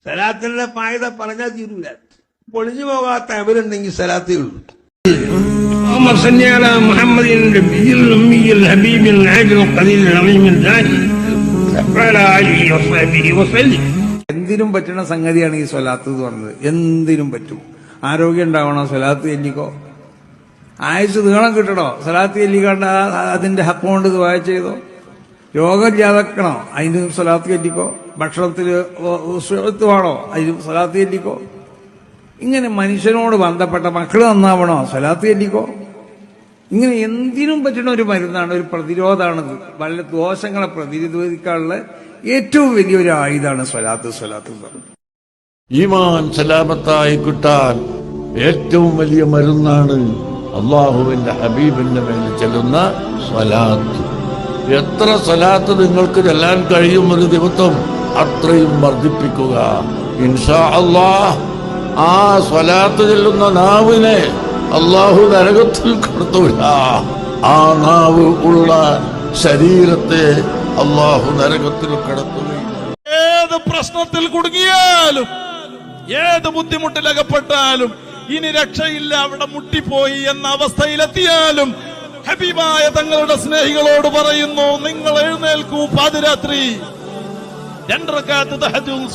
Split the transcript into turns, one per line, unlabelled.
സലാത്തിന്റെ ഫായിദ പറഞ്ഞാൽ തീരൂല. പൊളിഞ്ഞു പോകാത്ത അവരുണ്ടെങ്കിൽ സലാത്തേ ഉള്ളൂ.
എന്തിനും പറ്റുന്ന സംഗതിയാണ് ഈ സ്വലാത്ത് എന്ന് പറഞ്ഞത്. എന്തിനും പറ്റും. ആരോഗ്യം ഉണ്ടാവണോ, സ്വലാത്ത് ചൊല്ലിക്കോ. ആയുസ് നീളം കിട്ടണോ, സ്വലാത്ത് ചൊല്ലിക്കണ്ട. അതിന്റെ ഹക്ക് കൊണ്ട് ദുആ ചെയ്തോ. രോഗം ജാതക്കണോ, അതിന് സ്വലാത്ത് ചൊല്ലിക്കോ. ഭക്ഷണത്തിൽ വേണോ, അതിന് സ്വലാത്ത് ചൊല്ലിക്കോ. ഇങ്ങനെ മനുഷ്യനോട് ബന്ധപ്പെട്ട മക്കൾ നന്നാവണോ, സ്വലാത്ത് ചൊല്ലിക്കോ. ഇങ്ങനെ എന്തിനും പറ്റുന്ന ഒരു മരുന്നാണ്, ഒരു പ്രതിരോധമാണിത്. വല്ല ദോഷങ്ങളെ പ്രതിരോധിക്കാനുള്ള ഏറ്റവും വലിയൊരു ആയുധമാണ് സ്വലാത്ത്.
ഈമാൻ സലാമത്തായി കിട്ടാൻ ഏറ്റവും വലിയ മരുന്നാണ് അള്ളാഹുവിന്റെ ഹബീബിന്റെ മേൽ ചെല്ലുന്ന സ്വലാത്ത്. എത്ര സ്വലാത്ത് നിങ്ങൾക്ക് ചെല്ലാൻ കഴിയും ഒരു ദിവസം, അത്രയും വർദ്ധിപ്പിക്കുക. ഇൻഷാ അല്ലാഹ് ആ സ്വലാത്ത് ചെല്ലുന്ന നാവിനെ അള്ളാഹു നരകത്തിൽ കൊടുത്തൂല. ആ നാവ് ഉള്ള ശരീരത്തെ അള്ളാഹു നരകത്തിൽ കടത്തുകയും.
ഏത് പ്രശ്നത്തിൽ കുടുങ്ങിയാലും, ഏത് ബുദ്ധിമുട്ടിലകപ്പെട്ടാലും, ഇനി രക്ഷയില്ല, അവിടെ മുട്ടിപ്പോയി എന്ന അവസ്ഥയിലെത്തിയാലും ഹബീബായ തങ്ങളുടെ സ്നേഹികളോട് പറയുന്നു, നിങ്ങൾ എഴുന്നേൽക്കൂ, പാതിരാത്രി 2 റക്അത്ത് തഹജ്ജുദ്